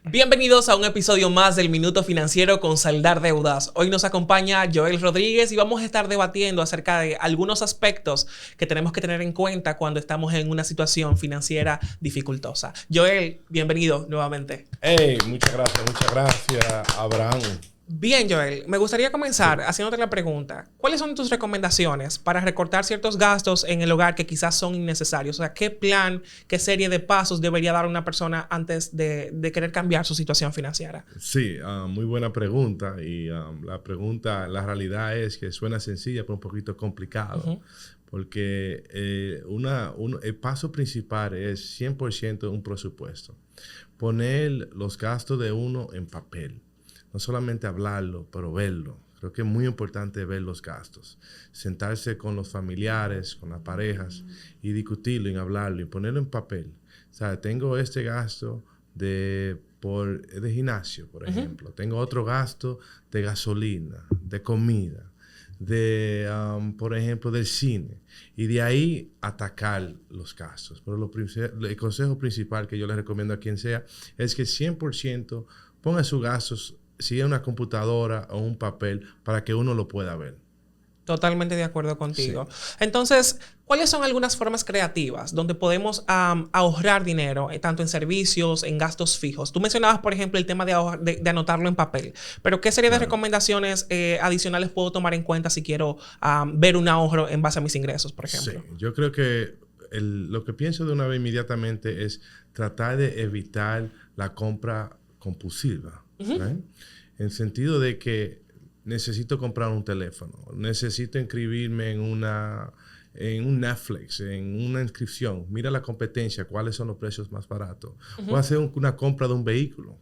Bienvenidos a un episodio más del Minuto Financiero con Saldar Deudas. Hoy nos acompaña Joel Rodríguez y vamos a estar debatiendo acerca de algunos aspectos que tenemos que tener en cuenta cuando estamos en una situación financiera dificultosa. Joel, bienvenido nuevamente. Hey, muchas gracias, Abraham. Bien, Joel, me gustaría comenzar haciéndote la pregunta. ¿Cuáles son tus recomendaciones para recortar ciertos gastos en el hogar que quizás son innecesarios? O sea, ¿qué plan, qué serie de pasos debería dar una persona antes de querer cambiar su situación financiera? Sí, muy buena pregunta. Y la realidad es que suena sencilla, pero un poquito complicado. Porque el paso principal es 100% un presupuesto. Poner los gastos de uno en papel. No solamente hablarlo, pero verlo. Creo que es muy importante ver los gastos. Sentarse con los familiares, con las parejas y discutirlo y hablarlo y ponerlo en papel. O sea, tengo este gasto de gimnasio, por ejemplo. Tengo otro gasto de gasolina, de comida, por ejemplo, del cine. Y de ahí atacar los gastos. Pero el consejo principal que yo le recomiendo a quien sea es que 100% ponga sus gastos, si es una computadora o un papel, para que uno lo pueda ver. Totalmente de acuerdo contigo. Sí. Entonces, ¿cuáles son algunas formas creativas donde podemos ahorrar dinero, tanto en servicios, en gastos fijos? Tú mencionabas, por ejemplo, el tema de anotarlo en papel. Pero, ¿qué serie de recomendaciones adicionales puedo tomar en cuenta si quiero ver un ahorro en base a mis ingresos, por ejemplo? Sí, yo creo que lo que pienso de una vez inmediatamente es tratar de evitar la compra compulsiva. En el sentido de que necesito comprar un teléfono, necesito inscribirme en un Netflix, en una inscripción. Mira la competencia, cuáles son los precios más baratos. O hacer una compra de un vehículo.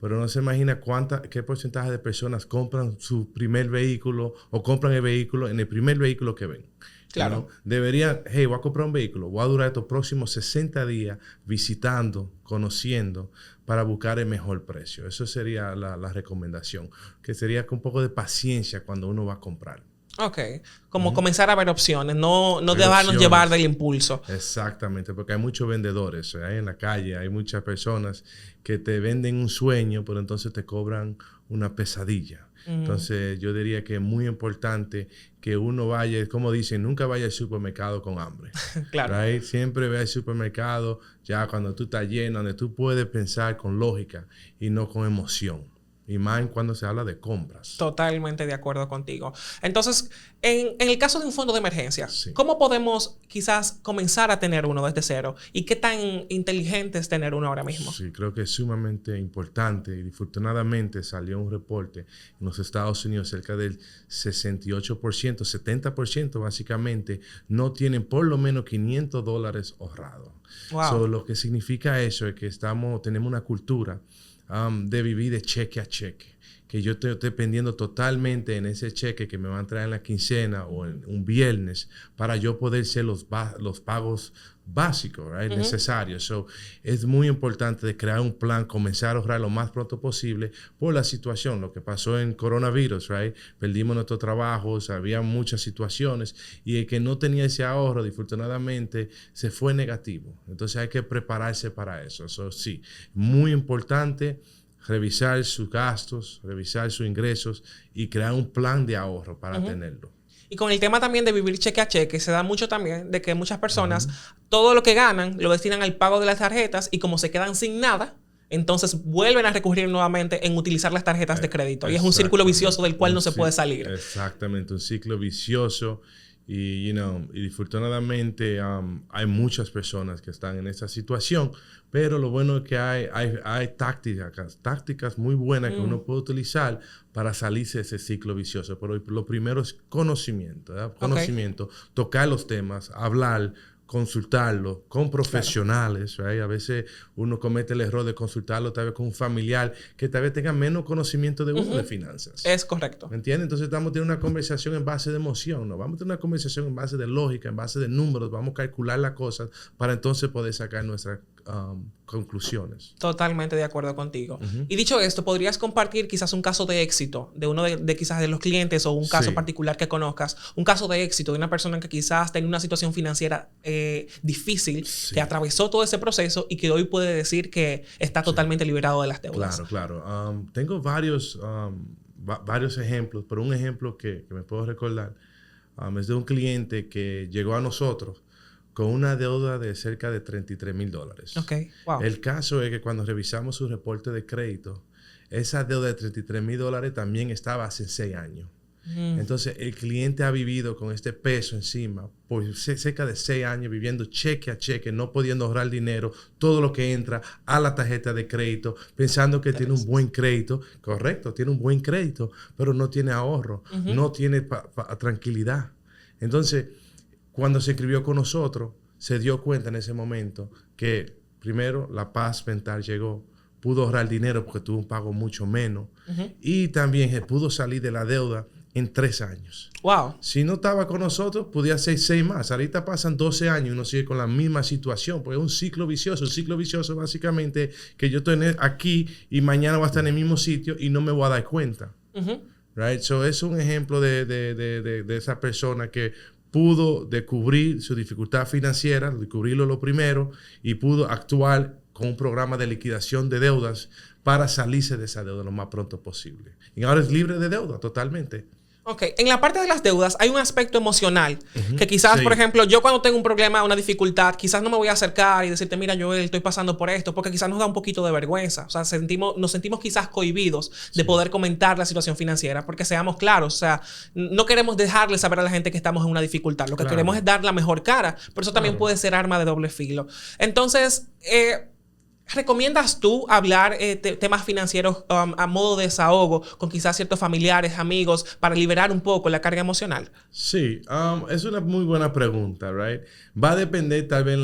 Pero no se imagina qué porcentaje de personas compran su primer vehículo o compran el vehículo en el primer vehículo que ven. Claro. ¿No? Deberían, voy a comprar un vehículo, voy a durar estos próximos 60 días visitando, conociendo, para buscar el mejor precio. Eso sería la recomendación, que sería con un poco de paciencia cuando uno va a comprar. Ok. Como comenzar a ver opciones, no dejarnos llevar del impulso. Exactamente, porque hay muchos vendedores en la calle, hay muchas personas que te venden un sueño, pero entonces te cobran una pesadilla. Entonces yo diría que es muy importante que uno vaya, como dicen, nunca vaya al supermercado con hambre. Claro. Right? Siempre ve al supermercado ya cuando tú estás lleno, donde tú puedes pensar con lógica y no con emoción. Y más cuando se habla de compras. Totalmente de acuerdo contigo. Entonces, en el caso de un fondo de emergencia, Sí. ¿cómo podemos quizás comenzar a tener uno desde cero? ¿Y qué tan inteligente es tener uno ahora mismo? Sí, creo que es sumamente importante y afortunadamente salió un reporte en los Estados Unidos, cerca del 68%, 70% básicamente no tienen por lo menos $500 ahorrados. Wow. So, lo que significa eso es que tenemos una cultura de vivir de cheque a cheque, que yo estoy dependiendo totalmente en ese cheque que me van a traer en la quincena o en un viernes para yo poder hacer los pagos básicos, right? Necesarios. So, es muy importante de crear un plan, comenzar a ahorrar lo más pronto posible por la situación, lo que pasó en coronavirus, right? Perdimos nuestros trabajos, había muchas situaciones y el que no tenía ese ahorro, desafortunadamente, se fue negativo. Entonces hay que prepararse para eso. So, sí, muy importante revisar sus gastos, revisar sus ingresos y crear un plan de ahorro para tenerlo. Y con el tema también de vivir cheque a cheque, se da mucho también de que muchas personas todo lo que ganan lo destinan al pago de las tarjetas y como se quedan sin nada, entonces vuelven a recurrir nuevamente en utilizar las tarjetas de crédito. Y es un círculo vicioso del cual no se puede salir. Exactamente, un ciclo vicioso. Y desafortunadamente hay muchas personas que están en esa situación, pero lo bueno es que hay tácticas muy buenas que uno puede utilizar para salirse de ese ciclo vicioso. Pero lo primero es conocimiento, ¿verdad? Conocimiento, tocar los temas, hablar, consultarlo con profesionales, right? A veces uno comete el error de consultarlo tal vez con un familiar que tal vez tenga menos conocimiento de uno de finanzas. Es correcto. ¿Me entiendes? Entonces estamos teniendo una conversación en base de emoción, ¿no? Vamos a tener una conversación en base de lógica, en base de números, vamos a calcular las cosas para entonces poder sacar nuestras conclusiones. Totalmente de acuerdo contigo. Uh-huh. Y dicho esto, ¿podrías compartir quizás un caso de éxito de uno de quizás de los clientes o un caso particular que conozcas? Un caso de éxito de una persona que quizás tenga una situación financiera difícil, que atravesó todo ese proceso y que hoy puede decir que está totalmente liberado de las deudas. Claro. Tengo varios ejemplos, pero un ejemplo que me puedo recordar es de un cliente que llegó a nosotros con una deuda de cerca de $33,000. Okay. Wow. El caso es que cuando revisamos su reporte de crédito, esa deuda de $33,000 también estaba hace 6 años. Entonces, el cliente ha vivido con este peso encima por cerca de 6 años, viviendo cheque a cheque, no pudiendo ahorrar dinero, todo lo que entra a la tarjeta de crédito, pensando que tiene un buen crédito. Correcto, tiene un buen crédito, pero no tiene ahorro, no tiene tranquilidad. Entonces, cuando se inscribió con nosotros, se dio cuenta en ese momento que, primero, la paz mental llegó, pudo ahorrar dinero porque tuvo un pago mucho menos, y también pudo salir de la deuda en 3 años. Wow. Si no estaba con nosotros, podía ser 6 más. Ahorita pasan 12 años y uno sigue con la misma situación, porque es un ciclo vicioso. Un ciclo vicioso básicamente que yo estoy aquí y mañana voy a estar en el mismo sitio y no me voy a dar cuenta. Right? So, es un ejemplo de esa persona que pudo descubrir su dificultad financiera, descubrirlo lo primero, y pudo actuar con un programa de liquidación de deudas para salirse de esa deuda lo más pronto posible. Y ahora es libre de deuda totalmente. Ok, en la parte de las deudas hay un aspecto emocional que quizás, por ejemplo, yo cuando tengo un problema, una dificultad, quizás no me voy a acercar y decirte, mira, Joel, estoy pasando por esto, porque quizás nos da un poquito de vergüenza. O sea, nos sentimos quizás cohibidos de poder comentar la situación financiera, porque seamos claros, o sea, no queremos dejarle saber a la gente que estamos en una dificultad. Lo que queremos es dar la mejor cara, pero eso también puede ser arma de doble filo. Entonces, ¿recomiendas tú hablar temas financieros a modo de desahogo con quizás ciertos familiares, amigos, para liberar un poco la carga emocional? Sí, es una muy buena pregunta, right? Va a depender tal vez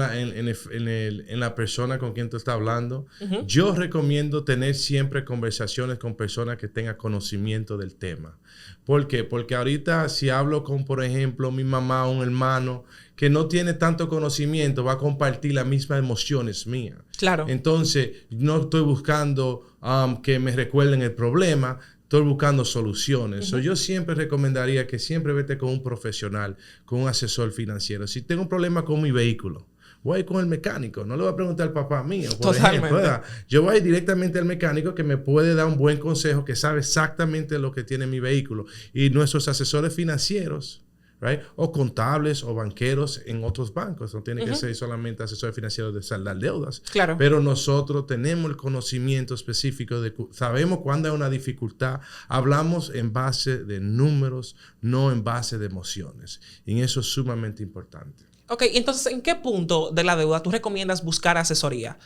en la persona con quien tú estás hablando. Yo recomiendo tener siempre conversaciones con personas que tengan conocimiento del tema. ¿Por qué? Porque ahorita si hablo con, por ejemplo, mi mamá o un hermano que no tiene tanto conocimiento, va a compartir las mismas emociones mías. Claro. Entonces, no estoy buscando que me recuerden el problema, estoy buscando soluciones. So, yo siempre recomendaría que siempre vete con un profesional, con un asesor financiero. Si tengo un problema con mi vehículo, voy a ir con el mecánico. No le voy a preguntar al papá mío, por ejemplo. Yo voy a ir directamente al mecánico que me puede dar un buen consejo, que sabe exactamente lo que tiene mi vehículo. Y nuestros asesores financieros, right, o contables o banqueros en otros bancos. No tiene que ser solamente asesores financieros de saldar deudas. Claro. Pero nosotros tenemos el conocimiento específico, sabemos cuándo hay una dificultad. Hablamos en base de números, no en base de emociones. Y eso es sumamente importante. Ok, entonces, ¿en qué punto de la deuda tú recomiendas buscar asesoría?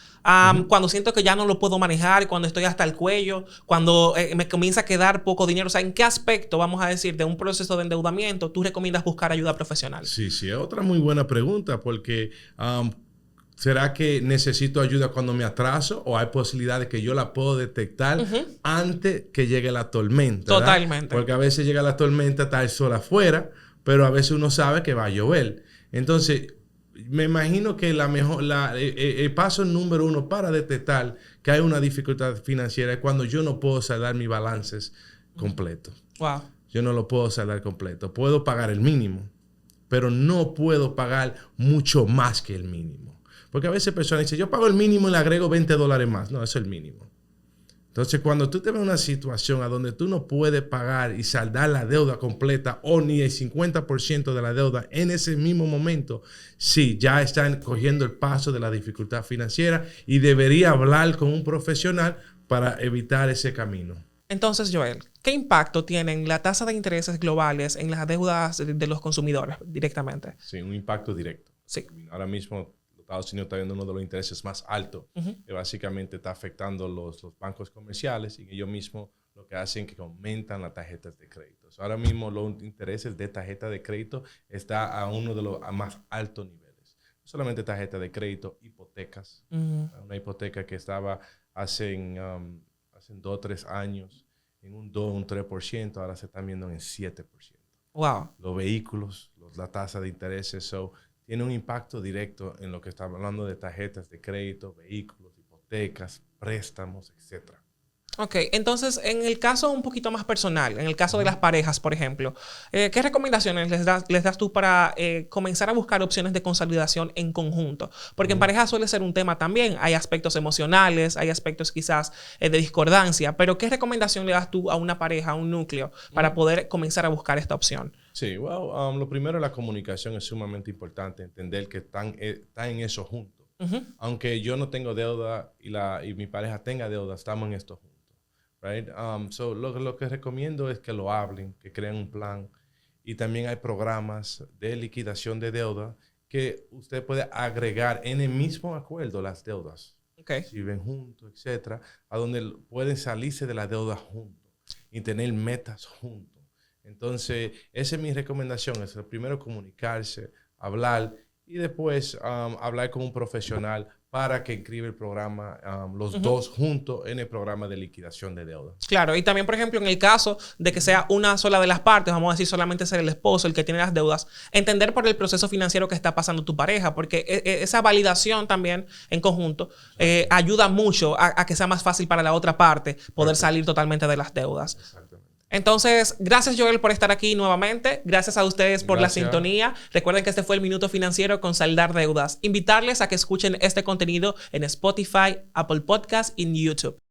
Cuando siento que ya no lo puedo manejar, cuando estoy hasta el cuello, cuando me comienza a quedar poco dinero. O sea, ¿en qué aspecto, vamos a decir, de un proceso de endeudamiento tú recomiendas buscar ayuda profesional? Sí, es otra muy buena pregunta porque ¿será que necesito ayuda cuando me atraso o hay posibilidades que yo la puedo detectar antes que llegue la tormenta? Totalmente. ¿Verdad? Porque a veces llega la tormenta, está el sol afuera, pero a veces uno sabe que va a llover. Entonces, me imagino que el paso número 1 para detectar que hay una dificultad financiera es cuando yo no puedo saldar mis balances completo. Wow. Yo no lo puedo saldar completo. Puedo pagar el mínimo, pero no puedo pagar mucho más que el mínimo. Porque a veces personas dicen, yo pago el mínimo y le agrego $20 más. No, eso es el mínimo. Entonces, cuando tú te ves en una situación a donde tú no puedes pagar y saldar la deuda completa o ni el 50% de la deuda en ese mismo momento, sí, ya están cogiendo el paso de la dificultad financiera y debería hablar con un profesional para evitar ese camino. Entonces, Joel, ¿qué impacto tienen la tasa de intereses globales en las deudas de los consumidores directamente? Sí, un impacto directo. Sí. Ahora mismo Estados Unidos está viendo uno de los intereses más altos, que básicamente está afectando los bancos comerciales y ellos mismos lo que hacen es que aumentan las tarjetas de crédito. Ahora mismo los intereses de tarjeta de crédito está a uno de los más altos niveles. No solamente tarjeta de crédito, hipotecas. Una hipoteca que estaba hace 2 o 3 años en un 2 o un 3%, ahora se están viendo en 7%. Wow. Los vehículos, la tasa de intereses, tiene un impacto directo en lo que está hablando de tarjetas de crédito, vehículos, hipotecas, préstamos, etc. Ok, entonces en el caso un poquito más personal, en el caso de las parejas, por ejemplo, ¿qué recomendaciones les das tú para comenzar a buscar opciones de consolidación en conjunto? Porque en pareja suele ser un tema también, hay aspectos emocionales, hay aspectos quizás de discordancia, pero ¿qué recomendación le das tú a una pareja, a un núcleo, para poder comenzar a buscar esta opción? Sí, well, lo primero, la comunicación es sumamente importante, entender que están en eso juntos. Aunque yo no tengo deuda y mi pareja tenga deuda, estamos en esto juntos. Right? So lo que recomiendo es que lo hablen, que creen un plan. Y también hay programas de liquidación de deuda que usted puede agregar en el mismo acuerdo las deudas. Okay. Si viven juntos, etcétera, a donde pueden salirse de la deuda juntos y tener metas juntos. Entonces, esa es mi recomendación. Es primero comunicarse, hablar y después hablar con un profesional para que inscriba el programa, los dos juntos en el programa de liquidación de deuda. Claro, y también, por ejemplo, en el caso de que sea una sola de las partes, vamos a decir solamente ser el esposo el que tiene las deudas, entender por el proceso financiero que está pasando tu pareja, porque esa validación también en conjunto ayuda mucho a que sea más fácil para la otra parte poder salir totalmente de las deudas. Exactamente. Entonces, gracias Joel por estar aquí nuevamente. Gracias a ustedes por la sintonía. Recuerden que este fue el Minuto Financiero con Saldar Deudas. Invitarles a que escuchen este contenido en Spotify, Apple Podcasts y en YouTube.